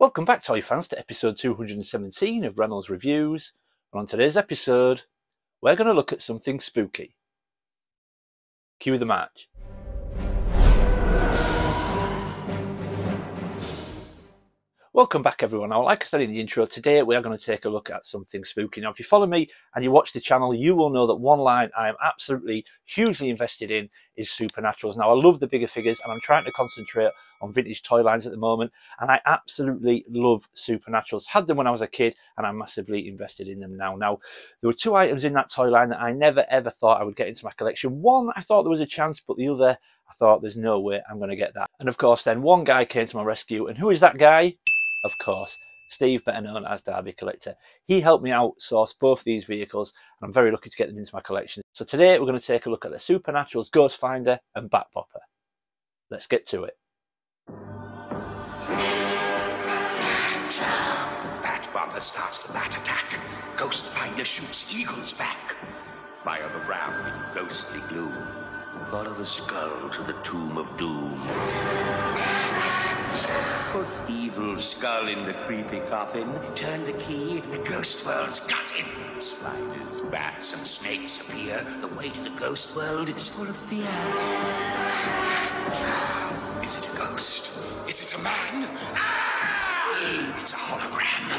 Welcome back, toy fans, to episode 217 of Reynolds Reviews. And on today's episode, we're going to look at something spooky. Cue the march. Welcome back, everyone. Now, like I said in the intro, today we are going to take a look at something spooky. Now, if you follow me and you watch the channel, you will know that one line I am absolutely hugely invested in is Supernaturals. Now, I love the bigger figures and I'm trying to concentrate on vintage toy lines at the moment, and I absolutely love Supernaturals. Had them when I was a kid and I'm massively invested in them now. Now, there were two items in that toy line that I never ever thought I would get into my collection. One, I thought there was a chance, but the other, I thought there's no way I'm going to get that. And of course, then one guy came to my rescue, and who is that guy? Of course, Steve, better known as Derby Collector. He helped me outsource both these vehicles, and I'm very lucky to get them into my collection. So today we're going to take a look at the Supernaturals Ghost Finder and Bopper. Let's get to it. Bopper starts the bat attack. Ghost Finder shoots Eagle's back. Fire the ram in ghostly gloom. Follow the skull to the tomb of doom. Put evil skull in the creepy coffin. Turn the key, the ghost world's got him. Spiders, bats, and snakes appear. The way to the ghost world is full of fear. Is it a ghost? Is it a man? Ah! It's a hologram.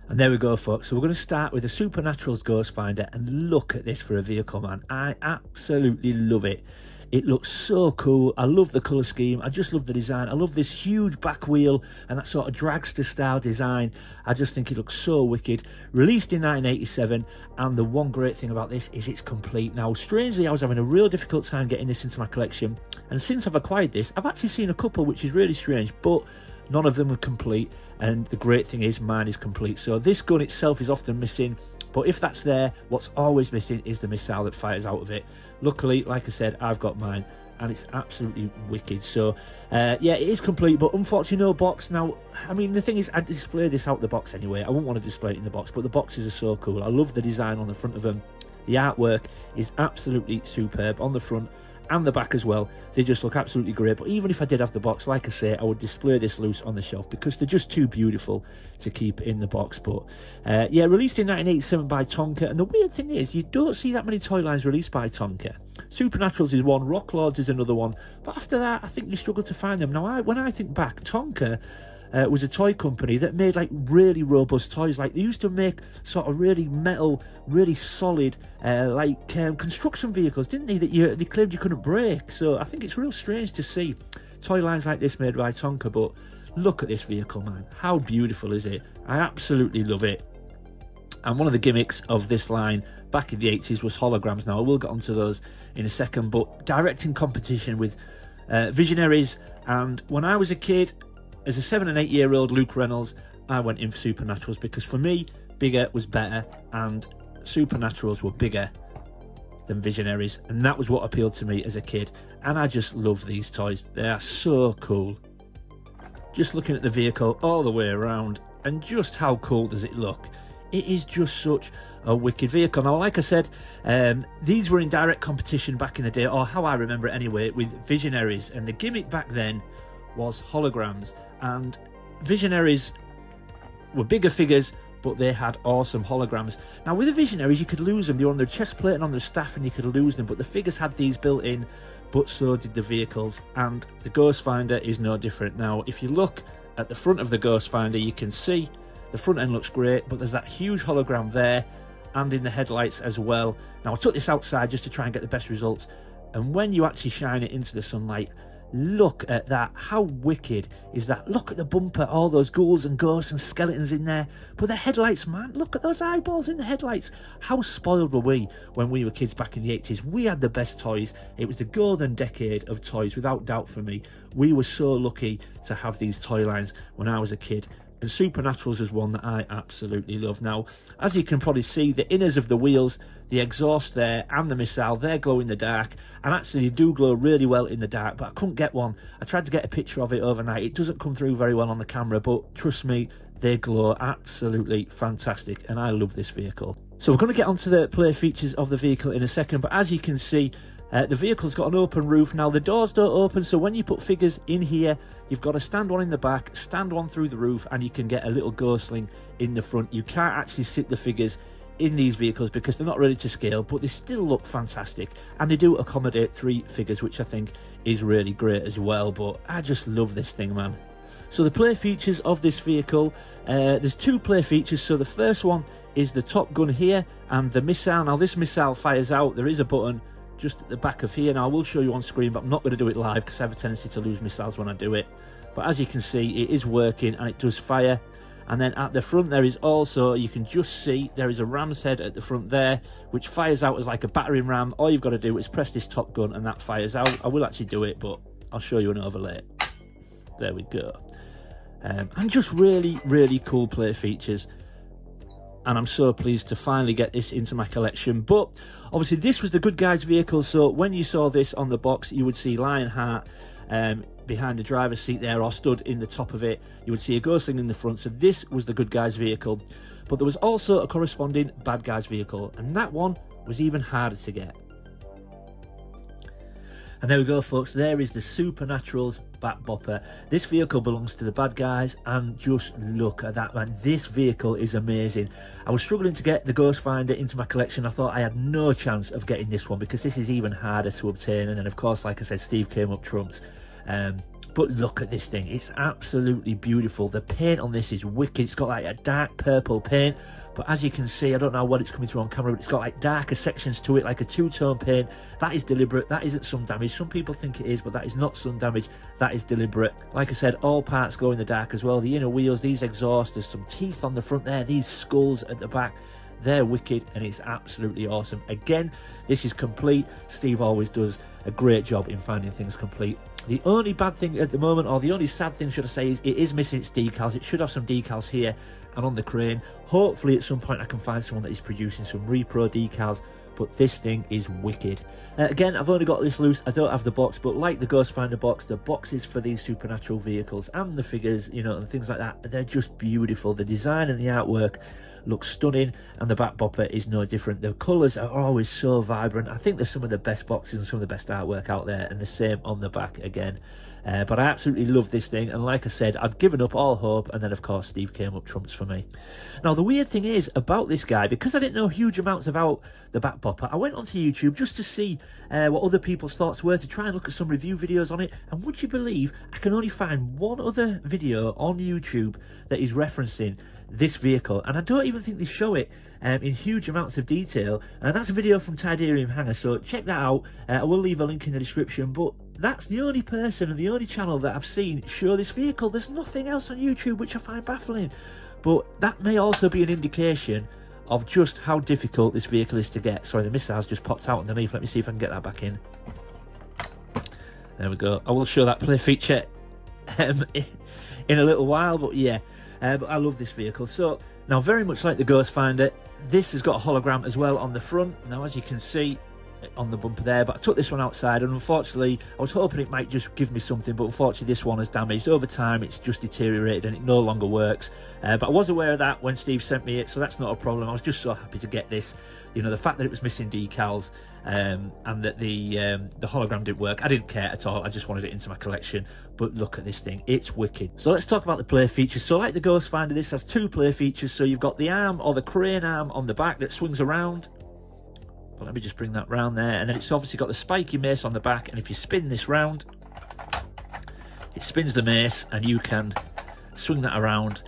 And there we go, folks. So we're going to start with the Supernaturals Ghost Finder, and look at this for a vehicle, man. I absolutely love it. It looks so cool. I love the colour scheme. I just love the design. I love this huge back wheel and that sort of dragster style design. I just think it looks so wicked. Released in 1987, and the one great thing about this is it's complete. Now, strangely, I was having a real difficult time getting this into my collection, and since I've acquired this, I've actually seen a couple, which is really strange, but none of them are complete, and the great thing is mine is complete. So this gun itself is often missing, but if that's there, what's always missing is the missile that fires out of it. Luckily, like I said, I've got mine, and it's absolutely wicked. So yeah, it is complete, but unfortunately no box. Now, I mean, the thing is, I'd display this out the box anyway. I wouldn't want to display it in the box, but the boxes are so cool. I love the design on the front of them. The artwork is absolutely superb on the front and the back as well. They just look absolutely great. But even if I did have the box, like I say, I would display this loose on the shelf because they're just too beautiful to keep in the box. But yeah, released in 1987 by Tonka, and the weird thing is you don't see that many toy lines released by Tonka. Supernaturals is one, Rock Lords is another one, but after that I think you struggle to find them. Now, when I think back, Tonka was a toy company that made like really robust toys. Like they used to make sort of really metal, really solid construction vehicles, didn't they, that they claimed you couldn't break. So I think it's real strange to see toy lines like this made by Tonka. But look at this vehicle, man. How beautiful is it? I absolutely love it. And one of the gimmicks of this line back in the 80s was holograms. Now, I will get onto those in a second, but direct in competition with Visionaries. And when I was a kid, as a 7 and 8 year old Luke Reynolds, I went in for Supernaturals because for me, bigger was better, and Supernaturals were bigger than Visionaries, and that was what appealed to me as a kid. And I just love these toys. They are so cool. Just looking at the vehicle all the way around, and just how cool does it look? It is just such a wicked vehicle. Now, like I said, these were in direct competition back in the day, or how I remember it anyway, with Visionaries, and the gimmick back then was holograms. And Visionaries were bigger figures, but they had awesome holograms. Now, with the Visionaries, you could lose them. They were on their chest plate and on their staff, and you could lose them, but the figures had these built in, but so did the vehicles. And the Ghost Finder is no different. Now, if you look at the front of the Ghost Finder, you can see the front end looks great, but there's that huge hologram there, and in the headlights as well. Now, I took this outside just to try and get the best results, and when you actually shine it into the sunlight, look at that. How wicked is that? Look at the bumper, all those ghouls and ghosts and skeletons in there. But the headlights, man, look at those eyeballs in the headlights. How spoiled were we when we were kids back in the 80s? We had the best toys. It was the golden decade of toys, without doubt, for me. We were so lucky to have these toy lines when I was a kid. And Supernaturals is one that I absolutely love. Now, as you can probably see, the inners of the wheels, the exhaust there, and the missile, they glow in the dark. And actually, they do glow really well in the dark, but I couldn't get one. I tried to get a picture of it overnight. It doesn't come through very well on the camera, but trust me, they glow absolutely fantastic, and I love this vehicle. So we're going to get onto the play features of the vehicle in a second, but as you can see, The vehicle's got an open roof. Now the doors don't open, so when you put figures in here, you've got to stand one in the back, stand one through the roof, and you can get a little ghostling in the front. You can't actually sit the figures in these vehicles because they're not ready to scale, but they still look fantastic, and they do accommodate 3 figures, which I think is really great as well. But I just love this thing, man. So the play features of this vehicle, there's 2 play features. So the first one is the Top Gun here and the missile. Now this missile fires out. There is a button just at the back of here. Now I will show you on screen, but I'm not going to do it live because I have a tendency to lose missiles when I do it. But as you can see, it is working and it does fire. And then at the front there is also, you can just see, there is a ram's head at the front there, which fires out as like a battering ram. All you've got to do is press this Top Gun and that fires out. I will actually do it, but I'll show you an overlay. There we go. And just really, really cool play features. And I'm so pleased to finally get this into my collection. But obviously this was the good guy's vehicle, so when you saw this on the box, you would see Lionheart behind the driver's seat there, or stood in the top of it. You would see a ghostling in the front, so this was the good guy's vehicle. But there was also a corresponding bad guy's vehicle, and that one was even harder to get. And there we go, folks, there is the Supernaturals Bat Bopper. This vehicle belongs to the bad guys, and just look at that, man. This vehicle is amazing. I was struggling to get the Ghost Finder into my collection. I thought I had no chance of getting this one because this is even harder to obtain. And then, of course, like I said, Steve came up trumps. But look at this thing. It's absolutely beautiful. The paint on this is wicked. It's got like a dark purple paint. But as you can see, I don't know what it's coming through on camera, but it's got like darker sections to it, like a 2-tone paint. That is deliberate. That isn't sun damage. Some people think it is, but that is not sun damage. That is deliberate. Like I said, all parts glow in the dark as well. The inner wheels, these exhausts, there's some teeth on the front there, these skulls at the back. They're wicked, and it's absolutely awesome. Again, this is complete. Steve always does a great job in finding things complete. The only bad thing at the moment, or the only sad thing should I say, is it is missing its decals. It should have some decals here and on the crane. Hopefully at some point I can find someone that is producing some repro decals, but this thing is wicked. Again, I've only got this loose. I don't have the box, but like the Ghost Finder box, the boxes for these supernatural vehicles and the figures, you know, and things like that, they're just beautiful. The design and the artwork looks stunning, and the Bat Bopper is no different. The colours are always so vibrant. I think they're some of the best boxes and some of the best artwork out there, and the same on the back again. But I absolutely love this thing, and like I said, I've given up all hope, and then of course Steve came up trumps for me. Now the weird thing is about this guy, because I didn't know huge amounts about the Bat Bopper, I went onto YouTube just to see what other people's thoughts were, to try and look at some review videos on it, and would you believe I can only find one other video on YouTube that is referencing this vehicle, and I don't even think they show it in huge amounts of detail, and that's a video from Tidarium Hangar, so check that out. I will leave a link in the description, but that's the only person and the only channel that I've seen show this vehicle. There's nothing else on YouTube, which I find baffling, but that may also be an indication of just how difficult this vehicle is to get. Sorry, the missile's just popped out underneath. Let me see if I can get that back in. There we go. I will show that play feature in a little while, but yeah, but I love this vehicle. So now, very much like the Ghost Finder, this has got a hologram as well on the front. Now, as you can see on the bumper there, but I took this one outside, and unfortunately I was hoping it might just give me something, but unfortunately this one has damaged over time. It's just deteriorated and it no longer works, but I was aware of that when Steve sent me it, so that's not a problem. I was just so happy to get this. You know, the fact that it was missing decals and that the hologram didn't work, I didn't care at all. I just wanted it into my collection. But look at this thing, it's wicked. So let's talk about the play features. So like the Ghost Finder, this has 2 play features. So you've got the arm, or the crane arm, on the back that swings around. But let me just bring that round there, and then it's obviously got the spiky mace on the back, and if you spin this round, it spins the mace, and you can swing that around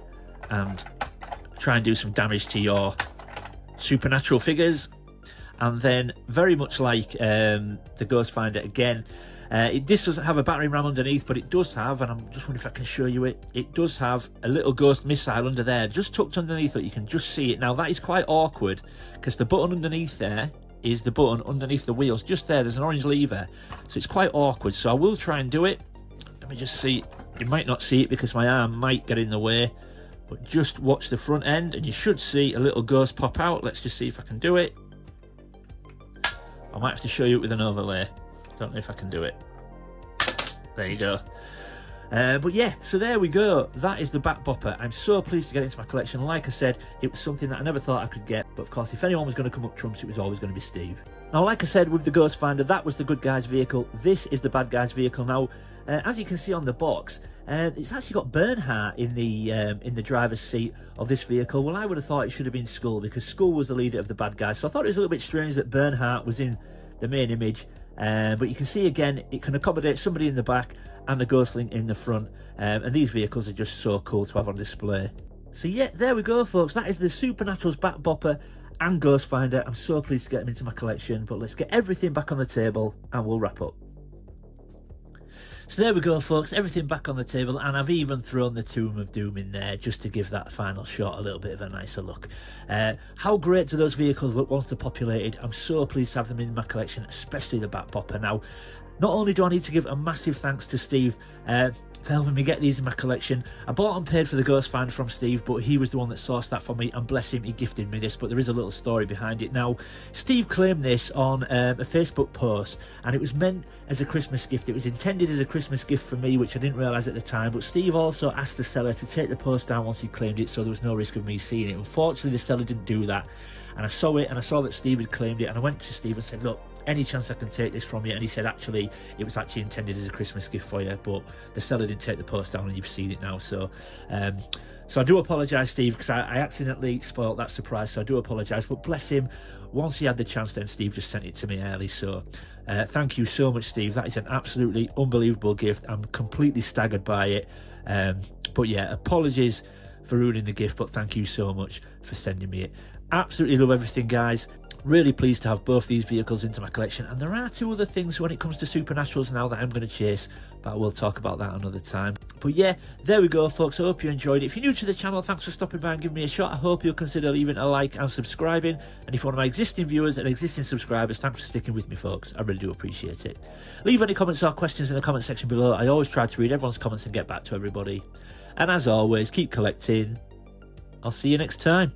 and try and do some damage to your supernatural figures. And then, very much like the Ghost Finder again, this doesn't have a battering ram underneath, but it does have, and I'm just wondering if I can show you it, it does have a little ghost missile under there, just tucked underneath it. You can just see it. Now that is quite awkward, because the button underneath there is the button underneath the wheels. Just there's an orange lever, so it's quite awkward. So I will try and do it. Let me just see. You might not see it because my arm might get in the way, but just watch the front end and you should see a little ghost pop out. Let's just see if I can do it. I might have to show you it with an overlay. Don't know if I can do it. There you go. But yeah, so there we go. That is the Bat Bopper. I'm so pleased to get it into my collection. Like I said, it was something that I never thought I could get, but of course, if anyone was going to come up trumps, it was always going to be Steve. Now, like I said, with the Ghost Finder, that was the good guy's vehicle. This is the bad guy's vehicle. Now, as you can see on the box, it's actually got Bernhardt in the driver's seat of this vehicle. Well, I would have thought it should have been Skull, because Skull was the leader of the bad guys. So I thought it was a little bit strange that Bernhardt was in the main image. But you can see again, it can accommodate somebody in the back and the Ghostling in the front. And these vehicles are just so cool to have on display. So yeah, there we go, folks. That is the Supernaturals Bat Bopper and Ghost Finder. I'm so pleased to get them into my collection, but let's get everything back on the table and we'll wrap up. So there we go, folks, everything back on the table, and I've even thrown the Tomb of Doom in there just to give that final shot a little bit of a nicer look. How great do those vehicles look once they're populated? I'm so pleased to have them in my collection, especially the Bat Bopper. Now, not only do I need to give a massive thanks to Steve for helping me get these in my collection. I bought and paid for the Ghost Finder from Steve, but he was the one that sourced that for me, and bless him, he gifted me this. But there is a little story behind it. Now, Steve claimed this on a Facebook post, and it was meant as a Christmas gift. It was intended as a Christmas gift for me, which I didn't realise at the time, but Steve also asked the seller to take the post down once he claimed it, so there was no risk of me seeing it. Unfortunately, the seller didn't do that, and I saw it, and I saw that Steve had claimed it, and I went to Steve and said, look, any chance I can take this from you? And he said, actually, it was actually intended as a Christmas gift for you, but the seller didn't take the post down, and you've seen it now. So so I do apologise, Steve, because I accidentally spoilt that surprise, so I do apologise. But bless him, once he had the chance, then Steve just sent it to me early. So thank you so much, Steve. That is an absolutely unbelievable gift. I'm completely staggered by it. But yeah, apologies for ruining the gift, but thank you so much for sending me it. Absolutely love everything, guys. Really pleased to have both these vehicles into my collection, and there are two other things when it comes to Supernaturals now that I'm going to chase, but we'll talk about that another time. But yeah, there we go, folks. I hope you enjoyed it. If you're new to the channel, thanks for stopping by and giving me a shot. I hope you'll consider leaving a like and subscribing, and if you're one of my existing viewers and existing subscribers, thanks for sticking with me, folks. I really do appreciate it. Leave any comments or questions in the comment section below. I always try to read everyone's comments and get back to everybody, and as always, keep collecting. I'll see you next time.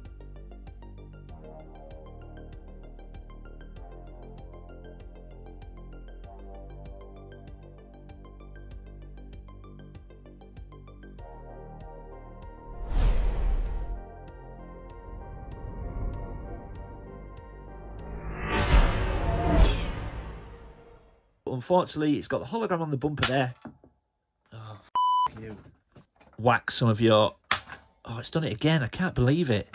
Unfortunately, it's got the hologram on the bumper there. Oh, f you. Whack some of your... Oh, it's done it again. I can't believe it.